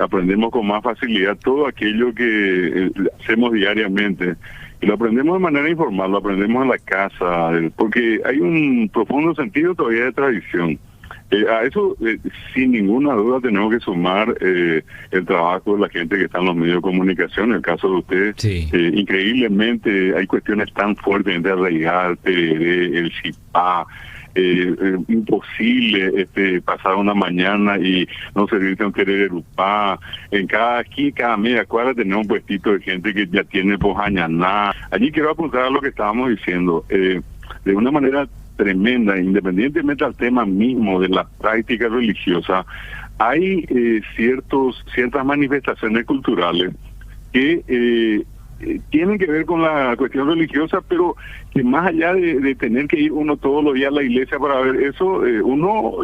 aprendemos con más facilidad todo aquello que hacemos diariamente. Y lo aprendemos de manera informal, lo aprendemos en la casa, porque hay un profundo sentido todavía de tradición. A eso, sin ninguna duda, tenemos que sumar el trabajo de la gente que está en los medios de comunicación. En el caso de ustedes, Sí. increíblemente hay cuestiones tan fuertemente arraigadas, el CIPA, imposible pasar una mañana y no servirte un quererupá. Aquí, cada media cuadra tenemos un puestito de gente que ya tiene pojañaná. Allí quiero apuntar a lo que estábamos diciendo. De una manera tremenda, independientemente del tema mismo de la práctica religiosa, hay ciertas manifestaciones culturales que tienen que ver con la cuestión religiosa, pero que más allá de tener que ir uno todos los días a la iglesia para ver eso, uno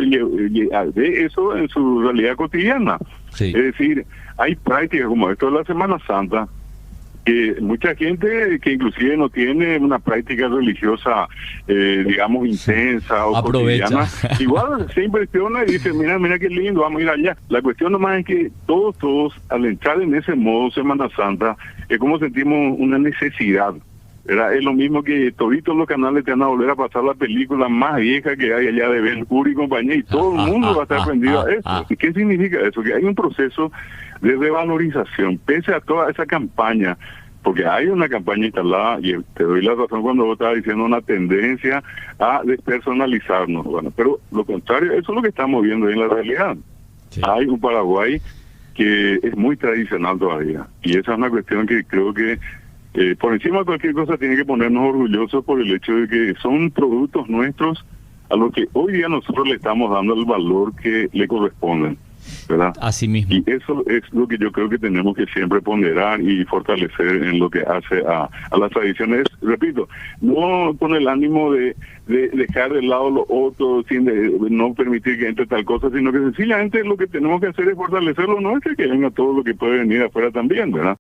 ve eso en su realidad cotidiana. Sí. Es decir, hay prácticas como esto de la Semana Santa, que mucha gente que inclusive no tiene una práctica religiosa, digamos, intensa o Aprovecha. cotidiana, igual se impresiona y dice, mira qué lindo, vamos a ir allá. La cuestión nomás es que todos, al entrar en ese modo Semana Santa, es como sentimos una necesidad, ¿verdad? Es lo mismo que toditos los canales te van a volver a pasar la película más vieja que hay allá de Ben Hur y compañía, y todo el mundo va a estar prendido a eso. ¿Y qué significa eso? Que hay un proceso de revalorización, pese a toda esa campaña, porque hay una campaña instalada, y te doy la razón cuando vos estabas diciendo una tendencia a despersonalizarnos. Bueno, pero lo contrario, eso es lo que estamos viendo en la realidad. Sí. Hay un Paraguay que es muy tradicional todavía, y esa es una cuestión que creo que por encima de cualquier cosa tiene que ponernos orgullosos por el hecho de que son productos nuestros a los que hoy día nosotros le estamos dando el valor que le corresponden, ¿verdad? Así mismo. Y eso es lo que yo creo que tenemos que siempre ponderar y fortalecer en lo que hace a las tradiciones. Repito, no con el ánimo de dejar de lado lo otro, sin no permitir que entre tal cosa, sino que sencillamente lo que tenemos que hacer es fortalecer lo nuestro y que venga todo lo que puede venir afuera también, ¿verdad?